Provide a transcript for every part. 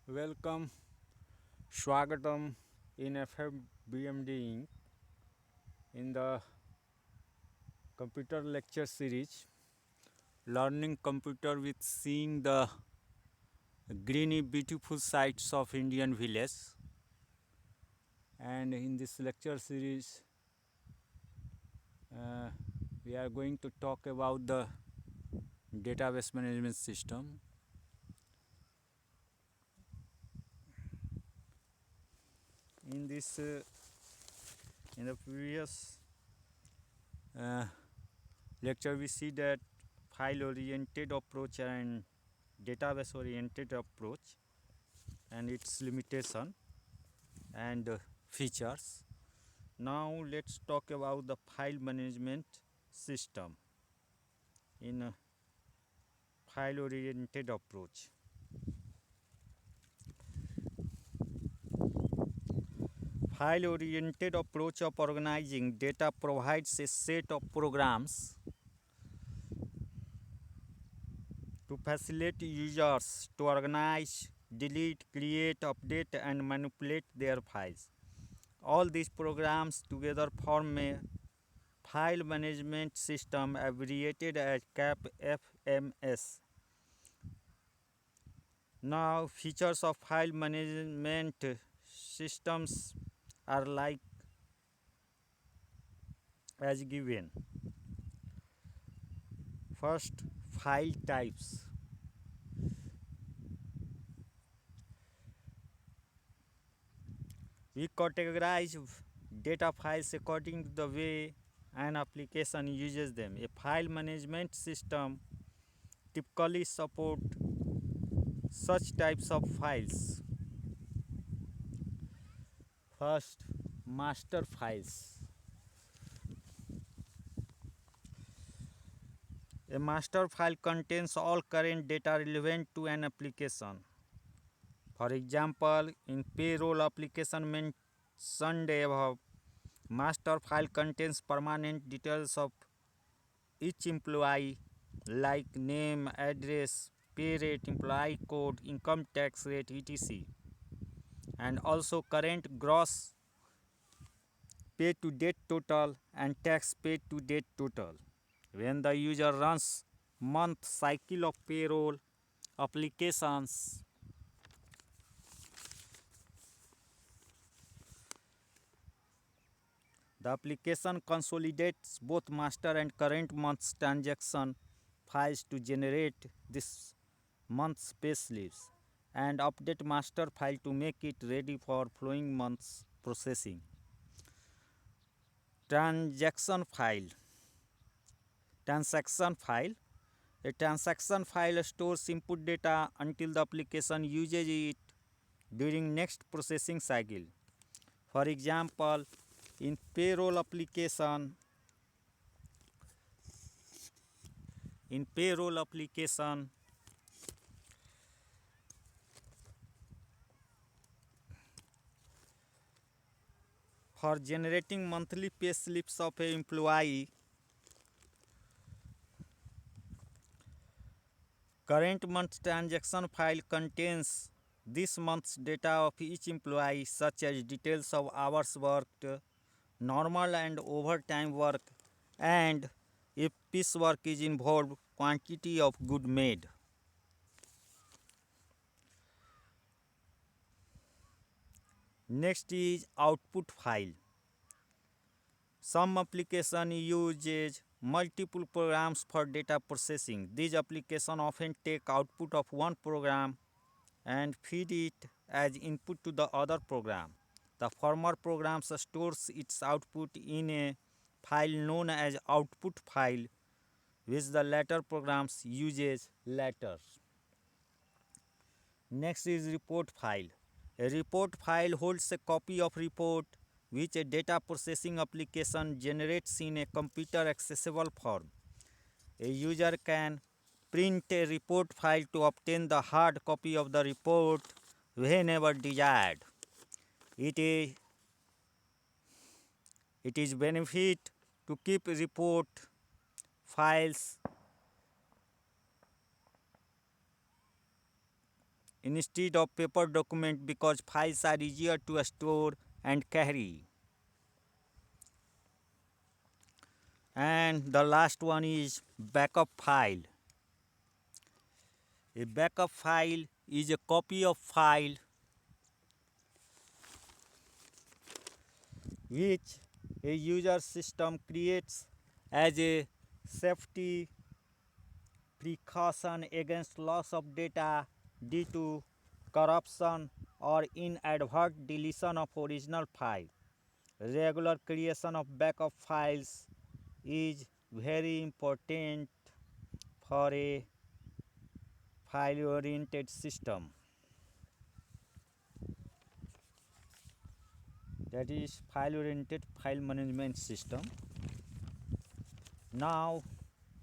Welcome, Swagatam in ffbmd Inc. in the computer lecture series Learning Computer with Seeing the Greeny Beautiful Sights of Indian Village. And in this lecture series, uh, we are going to talk about the database management system. In this, in the previous uh, lecture, we see that file-oriented approach and database-oriented approach and its limitation and features. Now let's talk about the file management system in a file-oriented approach. File-oriented approach of organizing data provides a set of programs to facilitate users to organize, delete, create, update, and manipulate their files. All these programs together form a file management system abbreviated as CAP-FMS. Now, features of file management systems are like as given. First, file types. We categorize data files according to the way an application uses them. A file management system typically supports such types of files. First, master files. A master file contains all current data relevant to an application. For example, in payroll application mentioned above, master file contains permanent details of each employee like name, address, pay rate, employee code, income tax rate, etc. And also current gross pay to date total and tax paid to date total. When the user runs month cycle of payroll applications, the application consolidates both master and current month's transaction files to generate this month's pay slips and update master file to make it ready for following month's processing. Transaction file. Transaction file. A transaction file stores input data until the application uses it during next processing cycle. For example, in payroll application, for generating monthly pay slips of an employee, current month transaction file contains this month's data of each employee, such as details of hours worked, normal and overtime work, and if piecework is involved, quantity of good made. Next is output file. Some application uses multiple programs for data processing. These applications often take output of one program and feed it as input to the other program. The former program stores its output in a file known as output file, which the latter programs uses later. Next is report file. A report file holds a copy of report which a data processing application generates in a computer accessible form. A user can print a report file to obtain the hard copy of the report whenever desired. It is benefit to keep report files instead of paper document because files are easier to store and carry. And the last one is backup file. A backup file is a copy of file which a user system creates as a safety precaution against loss of data due to corruption or inadvertent deletion of original file. Regular creation of backup files is very important for a file oriented system, that is file oriented file management system. Now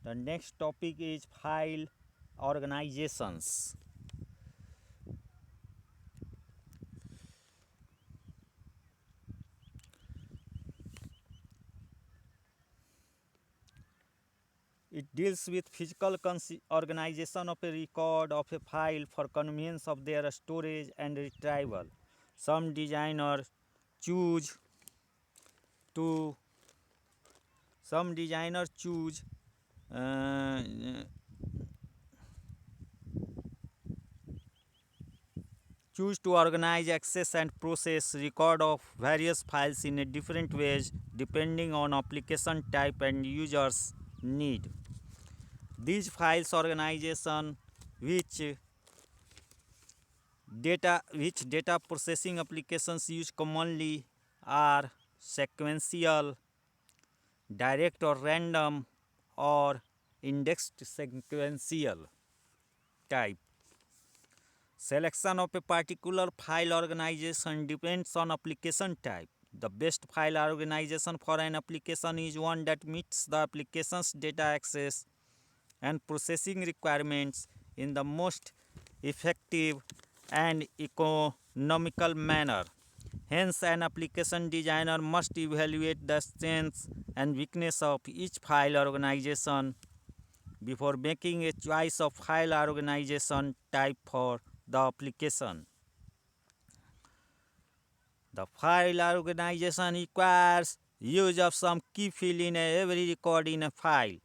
the next topic is file organizations. It deals with physical organization of a record of a file for convenience of their storage and retrieval. Some designers choose to uh, choose to organize, access and process record of various files in a different ways depending on application type and users need. These files organization which data processing applications use commonly are sequential, direct or random, or indexed sequential type. Selection of a particular file organization depends on application type. The best file organization for an application is one that meets the application's data access and processing requirements in the most effective and economical manner. Hence, an application designer must evaluate the strengths and weakness of each file organization before making a choice of file organization type for the application. The file organization requires use of some key field in every record in a file.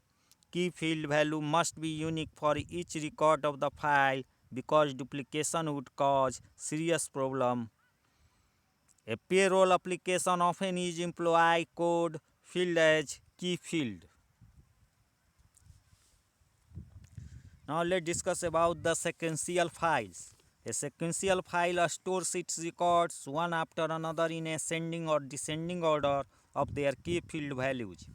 Key field value must be unique for each record of the file because duplication would cause serious problem. A payroll application often uses employee code field as key field. Now let's discuss about the sequential files. A sequential file stores its records one after another in ascending or descending order of their key field values.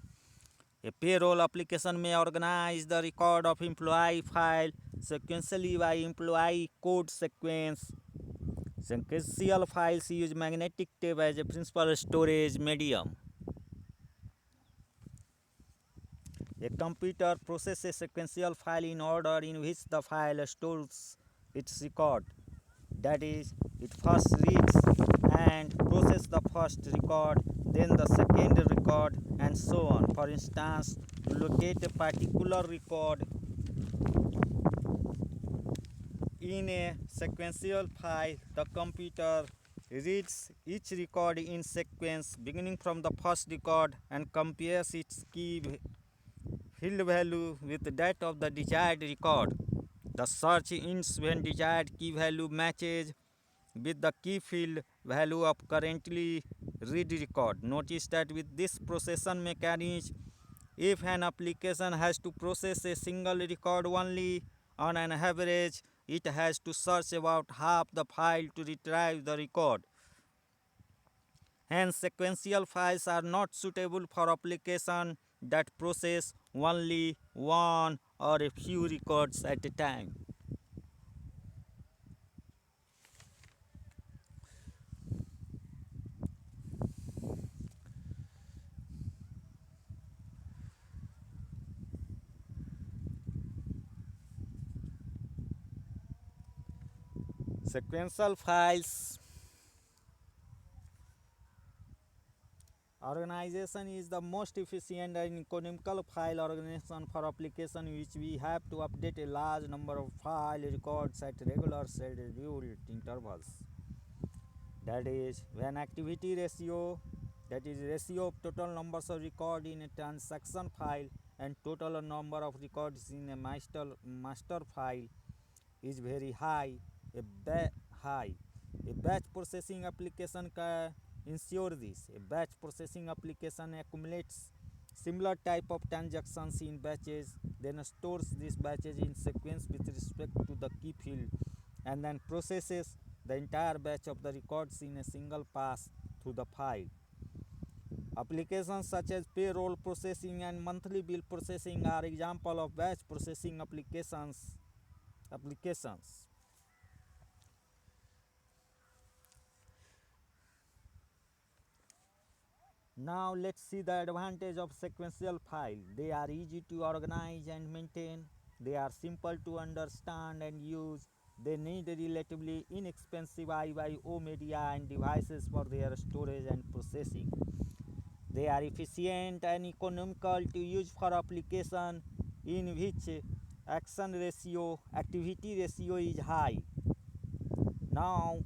A payroll application may organize the record of employee file sequentially by employee code sequence. Sequential files use magnetic tape as a principal storage medium. A computer processes a sequential file in order in which the file stores its record. That is, it first reads and processes the first record, then the second record, and so on. For instance, to locate a particular record in a sequential file, the computer reads each record in sequence beginning from the first record and compares its key field value with that of the desired record. The search ends when desired key value matches with the key field value of currently read record. Notice that with this procession mechanism, if an application has to process a single record only, on an average, it has to search about half the file to retrieve the record. Hence, sequential files are not suitable for applications that process only one or a few records at a time. Sequential files Organization is the most efficient and economical file organization for application which we have to update a large number of file records at regular scheduled intervals. That is when activity ratio, that is ratio of total numbers of record in a transaction file and total number of records in a master file is very high. High. A batch processing application can ensure this. A batch processing application accumulates similar type of transactions in batches, then stores these batches in sequence with respect to the key field, and then processes the entire batch of the records in a single pass through the file. Applications such as payroll processing and monthly bill processing are example of batch processing applications. Now let's see the advantage of sequential file. They are easy to organize and maintain. They are simple to understand and use. They need relatively inexpensive I/O media and devices for their storage and processing. They are efficient and economical to use for application in which activity ratio is high. Now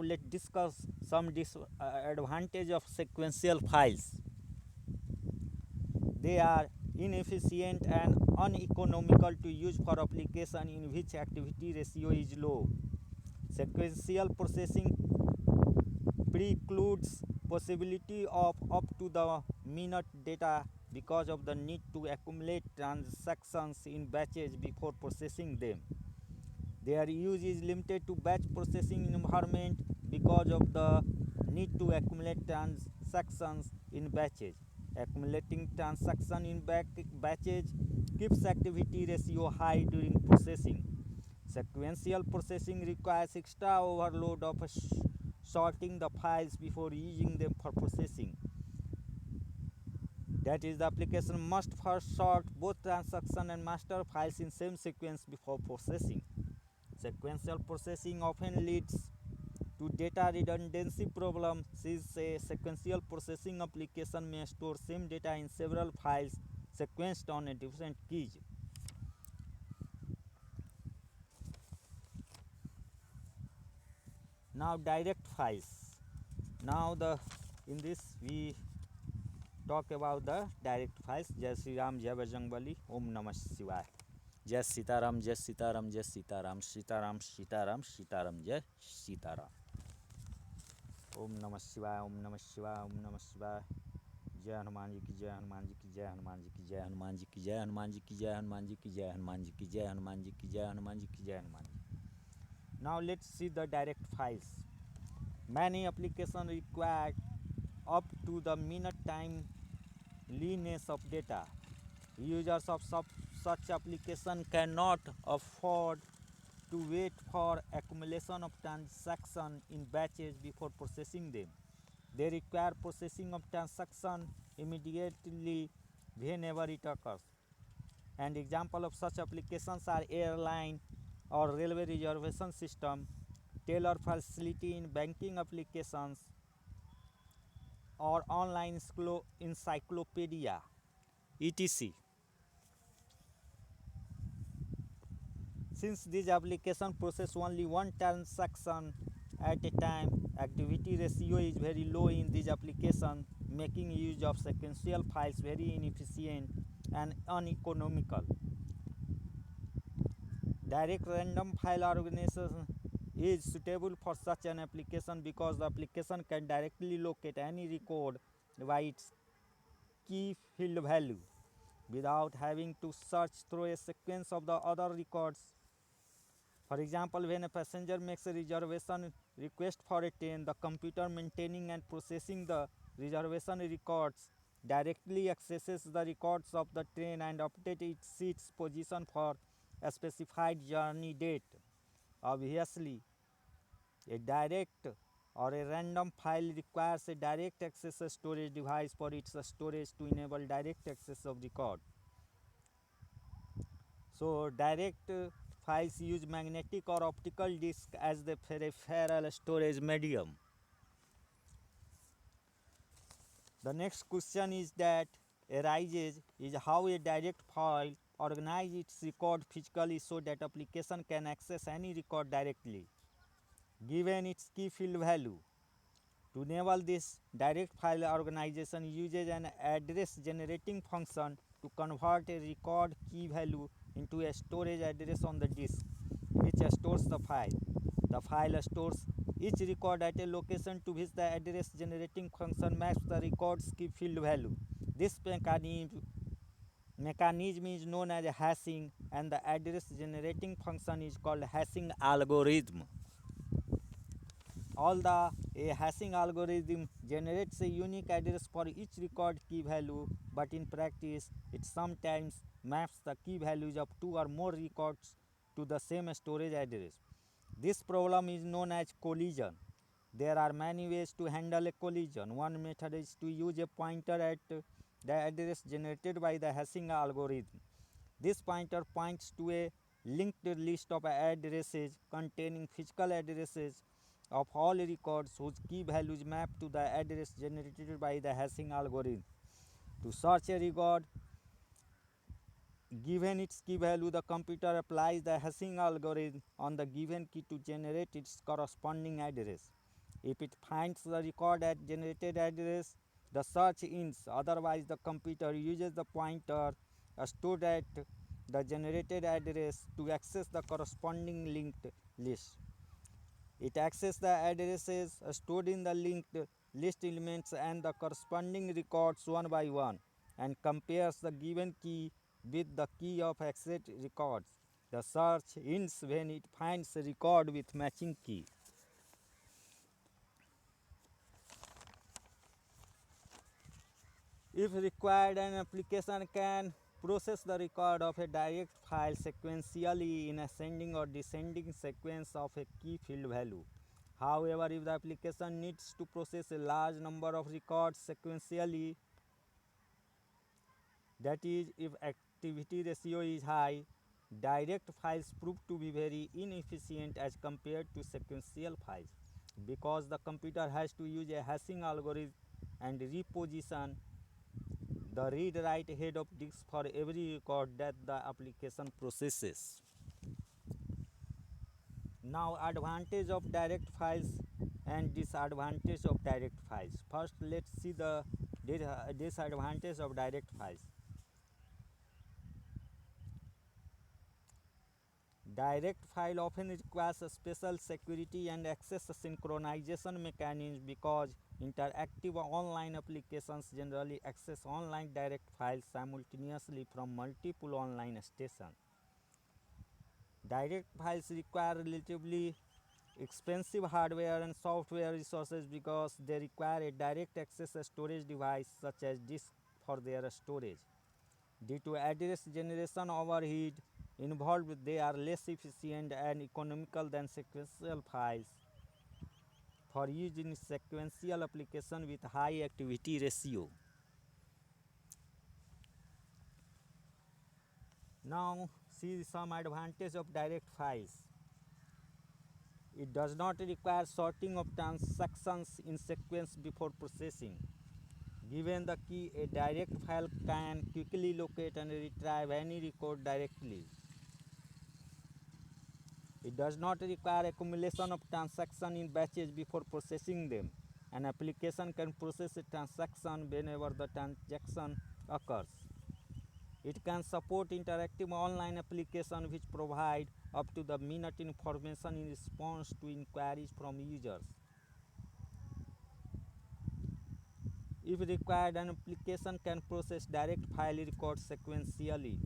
let's discuss some disadvantage of sequential files. They are inefficient and uneconomical to use for application in which activity ratio is low. Sequential processing precludes possibility of up to the minute data because of the need to accumulate transactions in batches before processing them. Their use is limited to batch processing environment because of the need to accumulate transactions in batches. Accumulating transaction in batches keeps activity ratio high during processing. Sequential processing requires extra overload of sorting the files before using them for processing. That is, the application must first sort both transaction and master files in same sequence before processing. Sequential processing often leads to data redundancy problems since a sequential processing application may store same data in several files sequenced on a different keys. Now direct files. In this we talk about the direct files. Jai Sri Ram, Jai Bajrangbali, Om Namah Shivaya. Jai Sitaram, Jai Sitaram, Jai Sitaram, Sitaram, Sitaram, Sitaram, Jai Sitaram. Om Namah Shivaya, Om Namah Shivaya, Om Namah Shivaya. जय हनुमान जी की जय, हनुमान जी की जय, हनुमान जी की जय, हनुमान जी की जय, हनुमान जी की जय, हनुमान जी की जय, हनुमान जी की जय, हनुमान जी की जय, हनुमान जी की जय, Hanuman ji. Now let's see the direct files. Many applications require up to the minute timeliness of data. Users of such application cannot afford to wait for accumulation of transactions in batches before processing them. They require processing of transaction immediately whenever it occurs. And example of such applications are airline or railway reservation system, teller facility in banking applications, or online encyclopedia, etc. Since these applications process only one transaction at a time, activity ratio is very low in these applications, making use of sequential files very inefficient and uneconomical. Direct random file organization is suitable for such an application because the application can directly locate any record by its key field value without having to search through a sequence of the other records. For example, when a passenger makes a reservation request for a train, the computer maintaining and processing the reservation records directly accesses the records of the train and updates its seat's position for a specified journey date. Obviously, a direct or a random file requires a direct access storage device for its storage to enable direct access of record. So direct files use magnetic or optical disk as the peripheral storage medium. The next question is that arises is how a direct file organize its record physically so that application can access any record directly given its key field value. To enable this, direct file organization uses an address generating function to convert a record key value into a storage address on the disk, which stores the file. The file stores each record at a location to which the address generating function maps the record's key field value. This mechanism is known as hashing, and the address generating function is called hashing algorithm. Although a hashing algorithm generates a unique address for each record key value, but in practice it sometimes maps the key values of two or more records to the same storage address. This problem is known as collision. There are many ways to handle a collision. One method is to use a pointer at the address generated by the hashing algorithm. This pointer points to a linked list of addresses containing physical addresses of all records whose key values map to the address generated by the hashing algorithm. To search a record, given its key value, the computer applies the hashing algorithm on the given key to generate its corresponding address. If it finds the record at generated address, the search ends. Otherwise, the computer uses the pointer stored at the generated address to access the corresponding linked list. It accesses the addresses stored in the linked list elements and the corresponding records one by one and compares the given key with the key of accessed records. The search ends when it finds a record with matching key. If required, an application can process the record of a direct file sequentially in ascending or descending sequence of a key field value. However, if the application needs to process a large number of records sequentially, that is, if activity ratio is high, direct files prove to be very inefficient as compared to sequential files because the computer has to use a hashing algorithm and reposition the read-write head of disk for every record that the application processes. Now, advantage of direct files and disadvantage of direct files. First, let's see the disadvantage of direct files. Direct file often requires a special security and access synchronization mechanism because interactive online applications generally access online direct files simultaneously from multiple online stations. Direct files require relatively expensive hardware and software resources because they require a direct access storage device such as disk for their storage. Due to address generation overhead involved, they are less efficient and economical than sequential files for use in sequential application with high activity ratio. Now see some advantage of direct files. It does not require sorting of transactions in sequence before processing. Given the key, a direct file can quickly locate and retrieve any record directly. It does not require accumulation of transactions in batches before processing them. An application can process a transaction whenever the transaction occurs. It can support interactive online applications which provide up to the minute information in response to inquiries from users. If required, an application can process direct file records sequentially.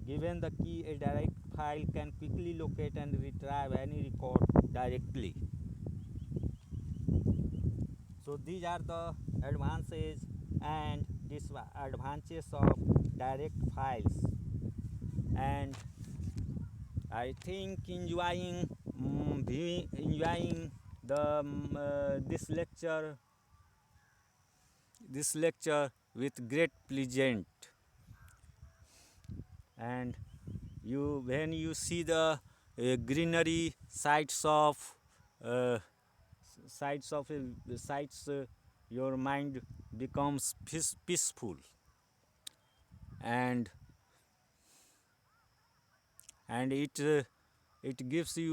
Given the key, a direct file can quickly locate and retrieve any record directly. So these are the advantages and disadvantages of direct files. And I think enjoying the this lecture with great pleasant. And when you see the greenery sites of your mind becomes peaceful, and it gives you